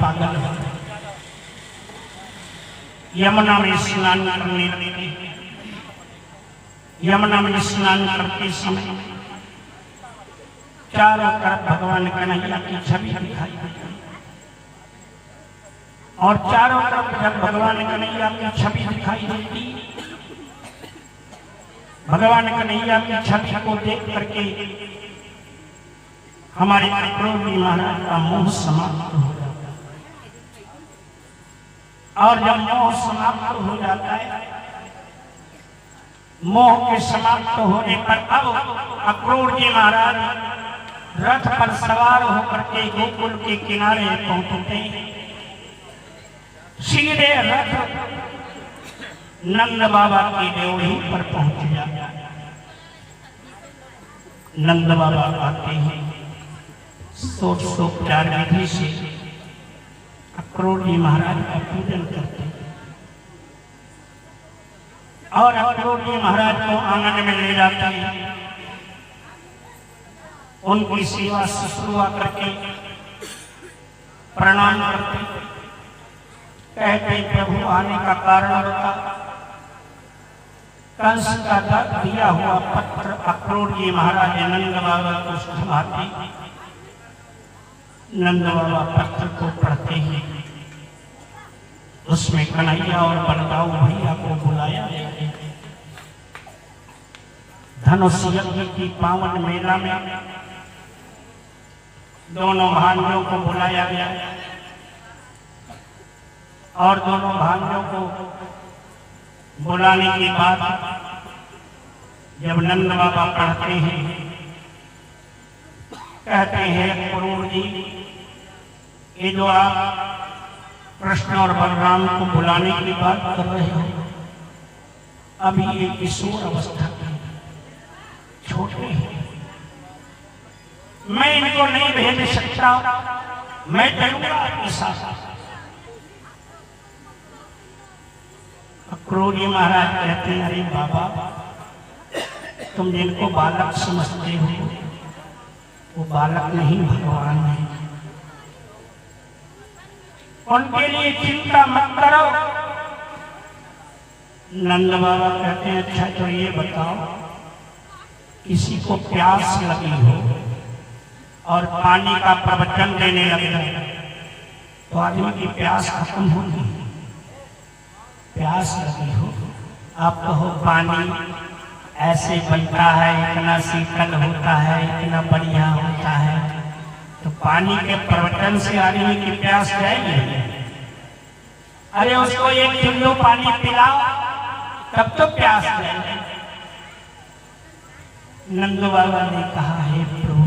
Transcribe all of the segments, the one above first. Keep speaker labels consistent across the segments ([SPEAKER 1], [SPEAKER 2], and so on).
[SPEAKER 1] पागल है। यमुना में स्नान करने लगे। यमुना में स्नान करते समय चारों तरफ भगवान कन्हैया की छवि दिखाई देती और चारों तरफ जब भगवान कन्हैया की छवि दिखाई देती, भगवान कन्हैया की छवि को देख करके हमारे अक्रोरी महाराज का मोह समाप्त हो जाता है। और जब मोह समाप्त हो जाता है, मोह के समाप्त होने पर अब अक्रूर जी महाराज रथ पर सवार होकर के गोकुल के किनारे पहुंचते हैं। सीधे रथ नंद बाबा की ड्योढ़ी पर पहुंच जाता है। नंद बाबा आते हैं, षोडशोपचार विधि से अक्रूर जी महाराज का पूजन करते हैं और अक्रूर जी महाराज को आंगन में ले जाते हैं। उनकी सेवा शुश्रूषा करके प्रणाम करते, कहते प्रभु आने का कारण बता। कंस का दिया हुआ पत्र अक्रूर जी महाराज नंद बाबा को सुनाते। नंद बाबा पत्र को पढ़ते हैं। उसमें कन्हैया और बलदाऊ भैया को बुलाया गया है। धनुष यज्ञ की पावन मेला में दोनों भांजों को बुलाया गया और दोनों भांजों को बुलाने के बाद जब नंद बाबा पढ़ते हैं, कहते हैं अक्रूर जी, ये जो आप कृष्ण और बलराम को बुलाने की बात कर रहे हो, अभी ये किशोर अवस्था के छोटे हैं, मैं इनको नहीं भेज सकता, मैं चलूंगा आपके साथ। अक्रूर जी महाराज कहते हैं, अरे बाबा, तुम जिनको बालक समझते हो वो बालक नहीं, भगवान है। उनके लिए चिंता मत करो। नंद बाबा कहते हैं, अच्छा तो ये बताओ, किसी को प्यास लगी हो और पानी का प्रवचन देने लगे तो आदमी की प्यास खत्म होगी। प्यास लगी हो, आप कहो पानी ऐसे बनता है, इतना शीतल होता है, इतना बढ़िया होता है, तो पानी के प्रवचन से आदमी की प्यास जाएगी? अरे उसको एक चुल्लू पानी पिलाओ तब तो प्यास जाएगी। नंद बाबा ने कहा, हे प्रभु,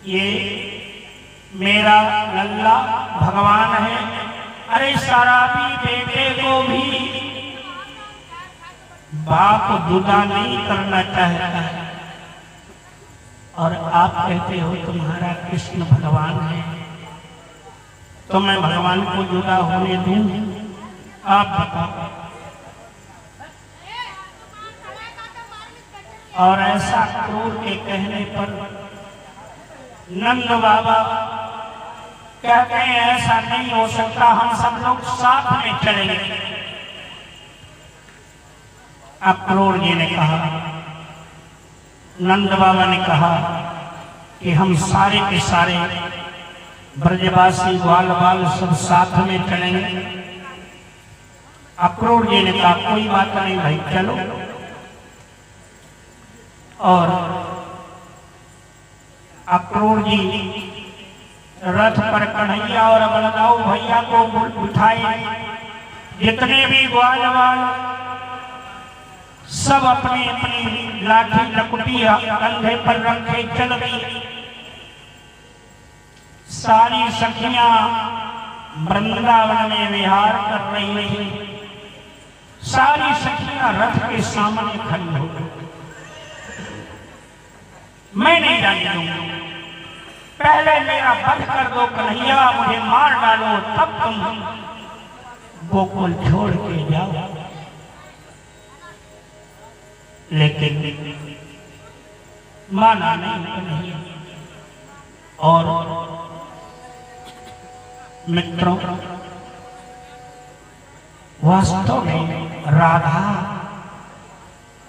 [SPEAKER 1] ये मेरा लल्ला भगवान है। अरे शराबी बेटे को भी बाप जुदा नहीं करना चाहता है और आप कहते हो तुम्हारा कृष्ण भगवान है, तो मैं भगवान को जुदा होने दूं? आप बताओ। और ऐसा क्रूर के कहने पर नंद बाबा कहते हैं, ऐसा नहीं हो सकता, हम सब लोग साथ में चलेंगे। अक्रूर जी ने कहा, नंद बाबा ने कहा कि हम सारे के सारे ब्रजवासी ग्वाल बाल सब साथ में चलेंगे। अक्रूर जी ने कहा, कोई बात नहीं भाई, चलो। और अक्रूर जी रथ पर कन्हैया और बलदाऊ भैया को बिठाए। जितने भी ग्वाल बाल सब अपनी अपनी लाठी लकुटी कंधे पर रखे चल गई। सारी सखियां वृंदावन में विहार कर रही थी। सारी सखियां रथ के सामने खड़ी हो गई। मैं नहीं जाने दूंगा, पहले मेरा वध कर दो कन्हैया, मुझे मार डालो, तब तुम गोकुल छोड़ के जाओ। लेकिन माना नहीं कन्हैया। और मित्रों, वास्तव में राधा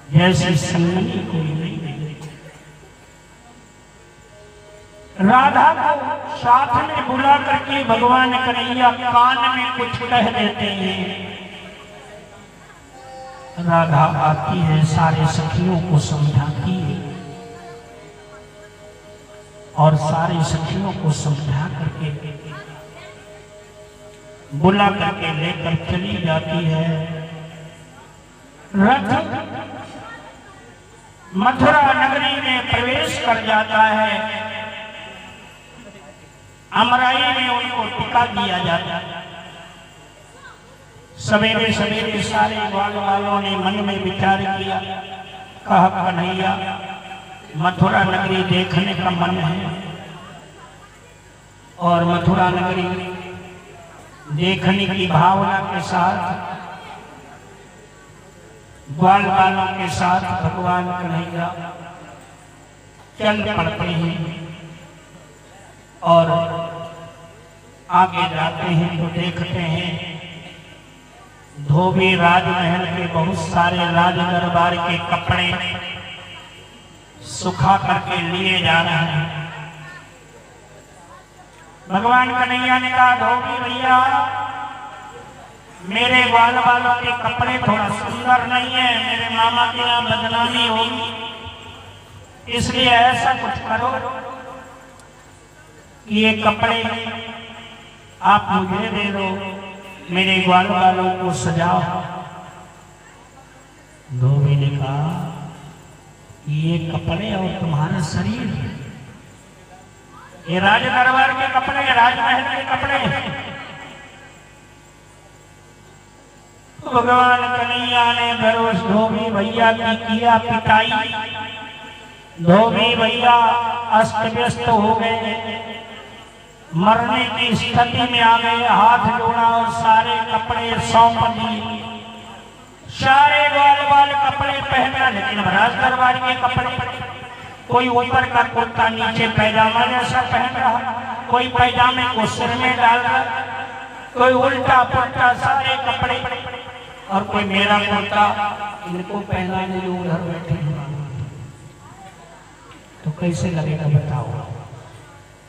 [SPEAKER 1] जैसी संगनी कोई नहीं मिली। राधा को साथ में बुला करके भगवान कन्हैया कान में कुछ कह देते हैं। राधा आती है, सारे सखियों को समझाती है और सारे सखियों को समझा करके बुला करके लेकर चली जाती है। रथ मथुरा नगरी में प्रवेश कर जाता है। अमराई में उनको टिका दिया जाता है। सवेरे सवेरे सारे ग्वाल वालों ने मन में विचार किया, कहा कन्हैया मथुरा नगरी देखने का मन है और मथुरा नगरी देखने की भावना के साथ ग्वाल वालों के साथ भगवान कन्हैया चल पड़ते हैं और आगे जाते हैं तो देखते हैं धोबी राजमहल के बहुत सारे राज दरबार के कपड़े सुखा करके लिए जा रहे हैं। भगवान कन्हैया ने कहा धोबी भैया मेरे ग्वाल वालों के कपड़े थोड़ा सुंदर नहीं है, मेरे मामा के यहाँ बदनामी होगी, इसलिए ऐसा कुछ करो कि ये कपड़े आप मुझे दे दो, मेरे ग्वाल वालों को सजाओ। धोबी ने कहा ये कपड़े और तुम्हारा शरीर, ये राज दरबार के कपड़े, राजमहल के कपड़े। तो भगवान कन्हैया ने फिर उस धोबी भैया की किया पिटाई। धोबी भैया अस्त व्यस्त हो गए, मरने की स्थिति में आ गए, हाथ जोड़ा और सारे कपड़े सौंप दिए। सारे ग्वाल वाल कपड़े पहना, लेकिन राज दरबार के कपड़े, कोई ऊपर का कुर्ता नीचे पैजामा जैसा पहन रहा, कोई पैजामे को सिर में डाल रहा, कोई उल्टा पुल्टा सारे कपड़े, और कोई मेरा कुर्ता इनको पहनाने जो उधर बैठे हैं। तो कैसे लगेगा बताओ,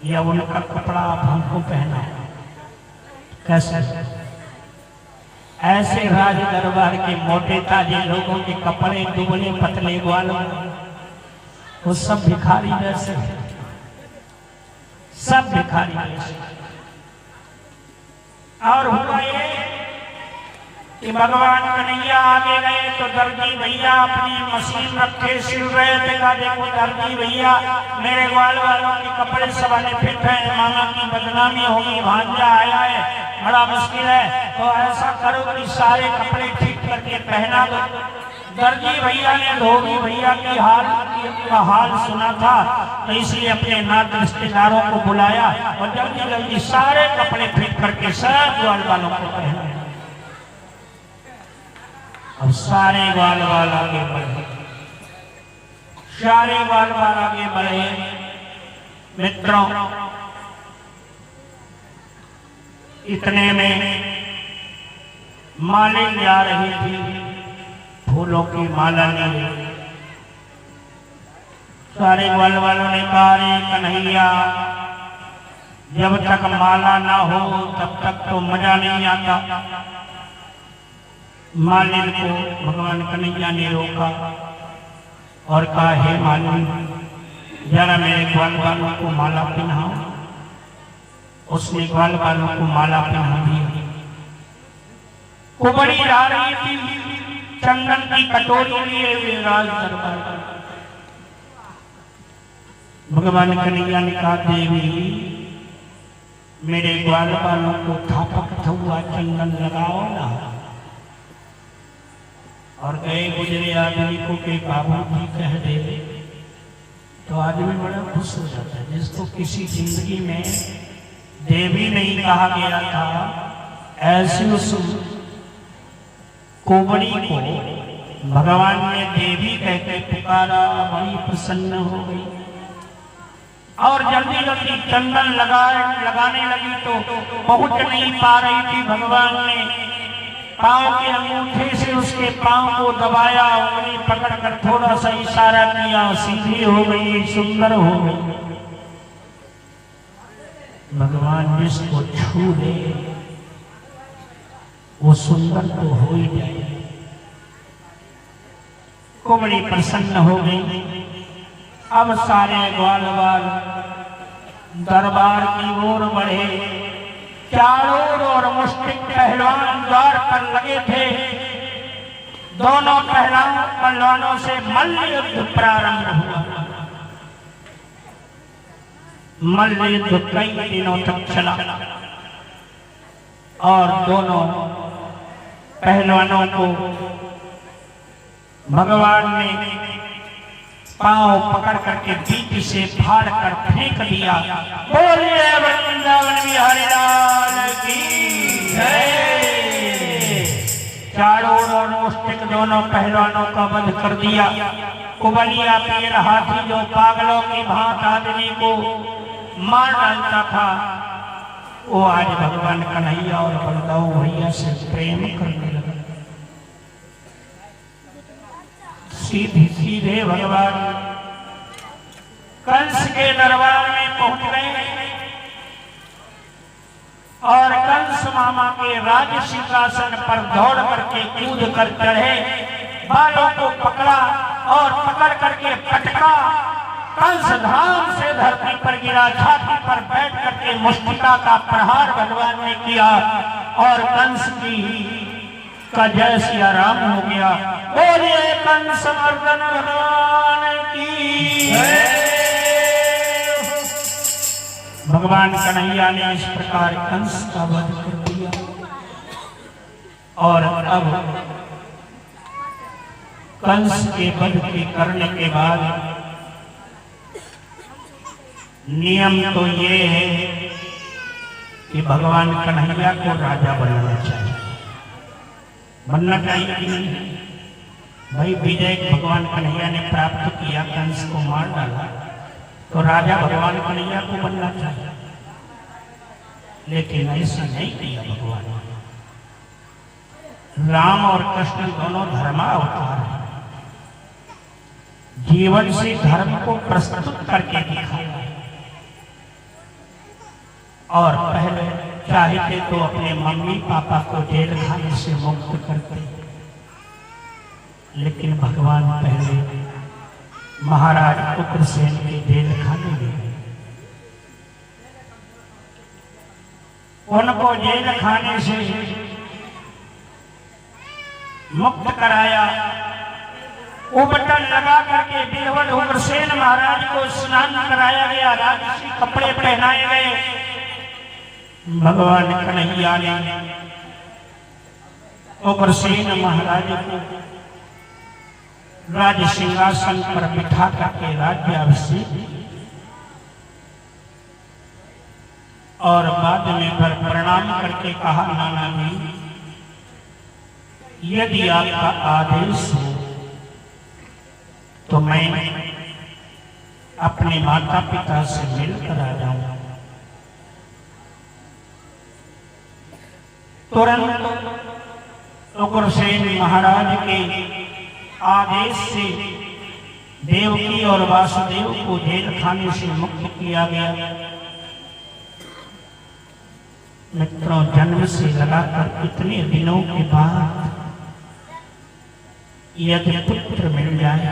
[SPEAKER 1] या उनका कपड़ा आप हमको पहना है कैसे? ऐसे राज दरबार के मोटे ताजे लोगों के कपड़े, दुबले पतले ग्वाल वो सब भिखारी जैसे, सब भिखारी जैसे। और हुआ ये कि भगवान कन्हैया आगे गए तो दर्जी भैया अपनी मशीन रखे सिल रहे थे। कहा देखो दर्जी भैया मेरे ग्वाल वालों के कपड़े सब फिट है, मामा की बदनामी होगी, भांजा आया है, बड़ा मुश्किल है, तो ऐसा करो कि सारे कपड़े ठीक करके पहना दो। दर्जी भैया ने धोबी भैया की हाल सुना था, तो इसलिए अपने नात रिश्तेदारों को बुलाया और जल्दी जल्दी सारे कपड़े फिट करके सब ग्वाल वालों को पहना। अब सारे ग्वाल वाल आगे बढ़े, सारे ग्वाल वाल आगे बढ़े। मित्रों, इतने में मालिन जा रही थी, फूलों की माला ली। सारे ग्वाल वालों ने कहा रे कन्हैया जब तक माला ना हो तब तक तो मजा नहीं आता। मालिन को भगवान कन्हैया ने रोका और कहा हे मालिन जरा मेरे ग्वाल वालों को माला पहनाओ। उसने ग्वाल वालों को माला पहना दी। कुबड़ी आ रही थी चंदन की कटोरी लिए हुए राज दरबार पर। भगवान कन्हैया ने कहा देवी मेरे ग्वाल वालों को थापक हुआ चंदन लगाओ ना। और गए गुजरे आदमी को के बाबू जी कह दे तो आदमी बड़ा खुश हो जाता है। जिसको किसी जिंदगी में देवी नहीं कहा गया था, ऐसी उस कुबड़ी को भगवान ने देवी कहकर पुकारा, बड़ी प्रसन्न हो गई। और जल्दी जल्दी चंदन लगाने लगी तो पहुंच नहीं पा रही थी। भगवान ने पांव के अंगूठे से उसके पांव को दबाया, उंगली पकड़कर थोड़ा सा इशारा किया, सीधी हो गई, सुंदर हो गई। भगवान जिसको छू ले वो सुंदर तो हो ही जाए। को बड़ी प्रसन्न हो गई। अब सारे ग्वाल बाल दरबार की ओर बढ़े। चारों और मुष्टिक पहलवान द्वार पर लगे थे। दोनों पहलवानों से मल्ल युद्ध प्रारंभ हुआ। मल्ल युद्ध कई दिनों तक चला और दोनों पहलवानों को भगवान ने पांव पकड़ करके बीच से फाड़ कर फेंक दिया। बोलिए वृंदावन बिहारी लाल की जय। चारों ओर मुष्टिक दोनों पहलवानों का वध कर दिया। कुबलिया पेड़ हाथी जो पागलों की भांति आदमी को मार डालता था, वो आज भगवान कन्हैया और बलदाऊ भैया से प्रेम करने लगा। सीधे सीधे भगवान कंस के दरबार में पहुंच गए और कंस मामा के राज सिंहासन पर दौड़ करके कूद कर चढ़े, बालों को पकड़ा और पकड़ करके पटका। कंस धाम से धरती पर गिरा, छाती पर बैठ करके मुष्टिका का प्रहार भगवान ने किया और कंस का जय सिया राम हो गया। बोलिए कंस मर्दन भगवान की जय। भगवान कन्हैया ने इस प्रकार कंस का वध कर दिया और अब कंस के वध के करने के बाद नियम तो ये है कि भगवान कन्हैया को राजा बनना चाहिए। बनना चाहिए कि नहीं भाई? विजय भगवान कन्हैया ने प्राप्त किया, कंस को मार डाला, तो राजा भगवान कन्हैया को बनना चाहिए। लेकिन ऐसा नहीं किया भगवान ने। राम और कृष्ण दोनों धर्मावतार हैं, जीवन से धर्म को प्रस्तुत करके दिखाया और पहले चाहते तो अपने मम्मी पापा को जेल खाने से मुक्त करते, लेकिन भगवान पहले महाराज उग्रसेन के जेल खाने गए। उनको जेल खाने से मुक्त कराया। उबटन लगा करके बेवल उग्रसेन महाराज को स्नान कराया गया, राजसी कपड़े पहनाए गए। भगवान कन्हैया ने उग्रसेन महाराज को राज सिंहासन पर बिठा करके राज्याभिषेक और बाद में प्रणाम करके कहा, नाना जी यदि आपका आदेश हो तो मैं अपने माता पिता से मिलकर आ जाऊंगा। तुरंत उग्रसेन महाराज के आदेश से देवकी और वासुदेव को जेल खाने से मुक्त किया गया। मित्रों, जन्म से लगाकर इतने दिनों के बाद यदि पुत्र मिल जाए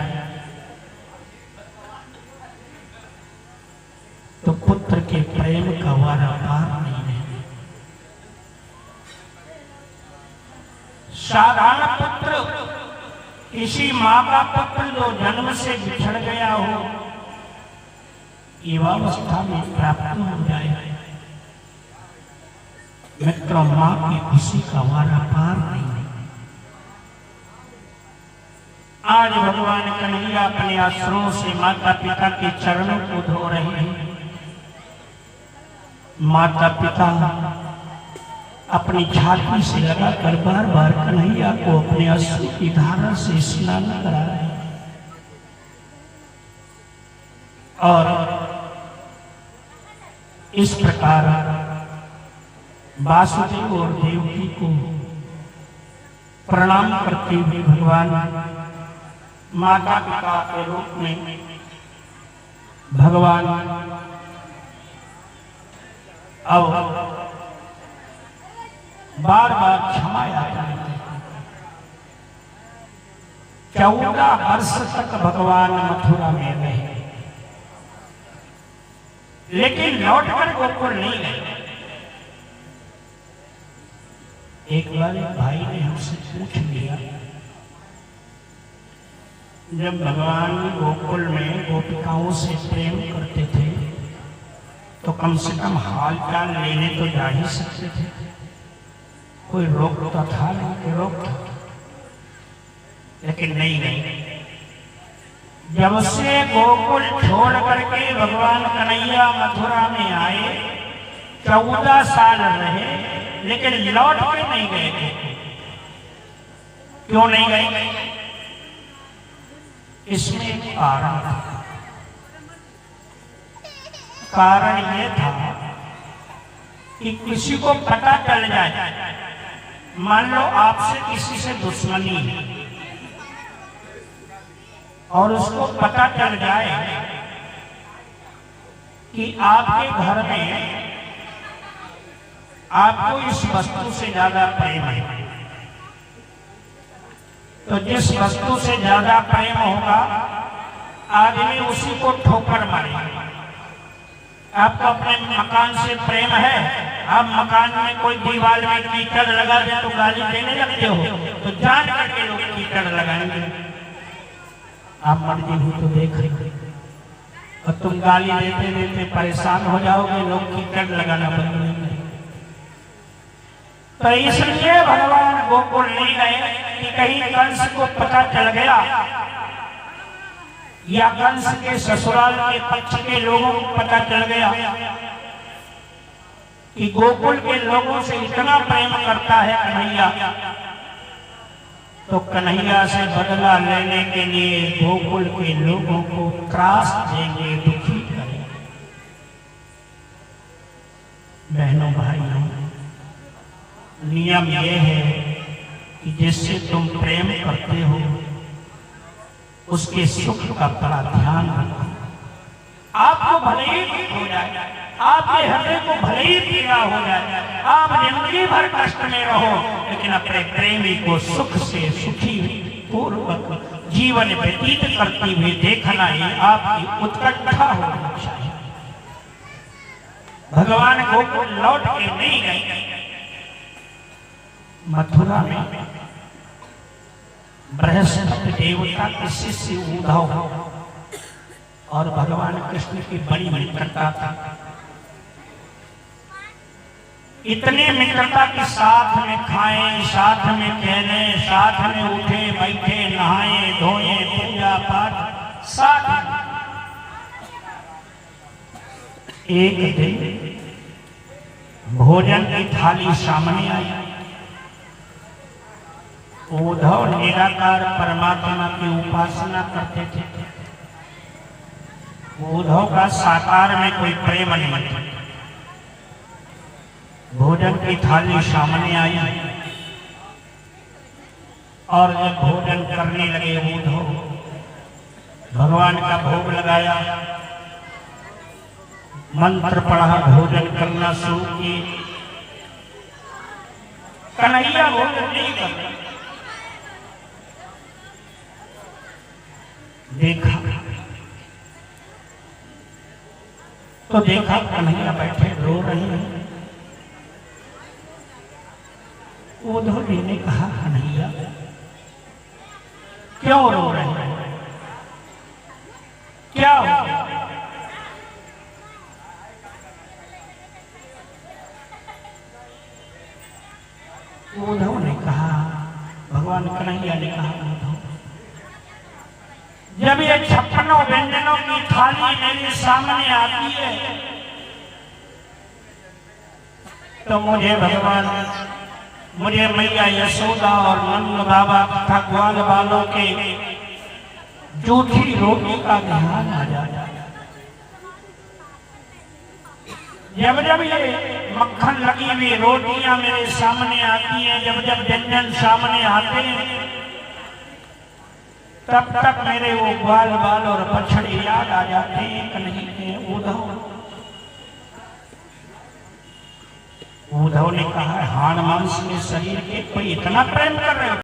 [SPEAKER 1] तो पुत्र के प्रेम का वारा पार नहीं है। साधारण पुत्र, किसी माँ का पुत्र जो जन्म से बिछड़ गया हो, युवावस्था में प्राप्त हो जाए, मित्रों माँ की खुशी का वारा पार नहीं है। आज भगवान कन्हैया अपने आश्रमों से माता पिता के चरणों को धो रहे हैं। माता पिता अपनी छाती से लगाकर बार बार कन्हैया को अपने अश्रु की धारा से स्नान करा रहे हैं और इस प्रकार वासुदेव और देवकी को प्रणाम करते हुए भगवान माता पिता के रूप में भगवान अब बार बार क्षमा याचना करते। 14 वर्ष तक भगवान मथुरा में रहे, लेकिन लौटकर गोकुल नहीं गए। एक बार एक भाई ने हमसे पूछ लिया, जब भगवान गोकुल में गोपिकाओं से प्रेम करते थे तो कम से कम हाल चाल लेने तो जा ही सकते थे, कोई रोकता था नहीं, रोकता था, लेकिन नहीं गए। जब से गोकुल छोड़ करके भगवान कन्हैया मथुरा में आए 14 साल रहे, लेकिन लौट के नहीं गए। क्यों नहीं गए? इसमें एक कारण था। कारण यह था कि किसी को पता चल जाए, मान लो आपसे किसी से दुश्मनी है और उसको पता चल जाए कि आपके घर में आपको इस वस्तु से ज्यादा प्रेम है, तो जिस वस्तु से ज्यादा प्रेम होगा आदमी उसी को ठोकर मारेगा। आपको अपने मकान से प्रेम है, आप मकान में कोई दीवार में कीचड़ लगा दे तो गाली देने लगते हो, तो जान करके लोग कीचड़ लगाएंगे। आप मर्जी हुई तो देख रहे और तुम गाली देते देते परेशान हो जाओगे, लोग कीचड़ लगाना बंद नहीं करेंगे। तो इसलिए भगवान गोकुल नहीं गए कि कहीं कंस को पता चल गया या कंस के ससुराल के पक्ष के लोगों को पता चल गया कि गोकुल के लोगों से इतना प्रेम करता है कन्हैया, तो कन्हैया से बदला लेने के लिए गोकुल के लोगों को त्रास देंगे, दुखी करेंगे। बहनों भाइयों, नियम यह है कि जिससे तुम प्रेम करते हो उसके सुख का बड़ा ध्यान रखो। आपको भले ही दुख हो जाए, आपके हृदय को भले ही पीड़ा हो जाए, आप जिंदगी भर कष्ट में रहो, लेकिन अपने प्रेमी को सुख से सुखी पूर्वक जीवन व्यतीत करते हुए देखना ही आपकी उत्कंठा होनी चाहिए। भगवान गोकुल लौट के नहीं गए। मथुरा में बृहस्पति देवता के शिष्य उद्धव और भगवान कृष्ण की बड़ी मित्रता था। इतने मित्रता के साथ में खाएं, साथ में खेलें, साथ में उठे बैठे, नहाए धोए, पूजा पाठ साथ। एक दिन भोजन की थाली सामने आई। उद्धव निराकार परमात्मा की उपासना करते थे। उद्धव का साकार में कोई प्रेम नहीं था। भोजन की थाली सामने आई और जब भोजन करने लगे उद्धव, भगवान का भोग लगाया, मंत्र पढ़ा, भोजन करना शुरू किए। कन्हैया भोजन नहीं कर रहे। देखा तो देखा कन्हैया बैठे रो रहे हैं। उद्धव जी ने कहा, कन्हैया क्यों रो रहे हैं, क्या हो? उद्धव ने कहा, भगवान कन्हैया ने कहा, उद्धव जब ये 56 व्यंजनों की थाली मेरे सामने आती है तो मुझे भगवान, मुझे मैया यशोदा और नंद बाबा तथा ग्वाल बालों के जूठी रोटी का ध्यान आ जाता है। जब जब ये मक्खन लगी हुई रोटियां मेरे सामने आती हैं, जब जब व्यंजन सामने आते हैं, तब तक मेरे वो बाल बाल और बछड़े याद आ जाते हैं। कन्हैया के उद्धव ने कहा, हाड़ मांस में शरीर के कोई इतना प्रेम कर रहे हो?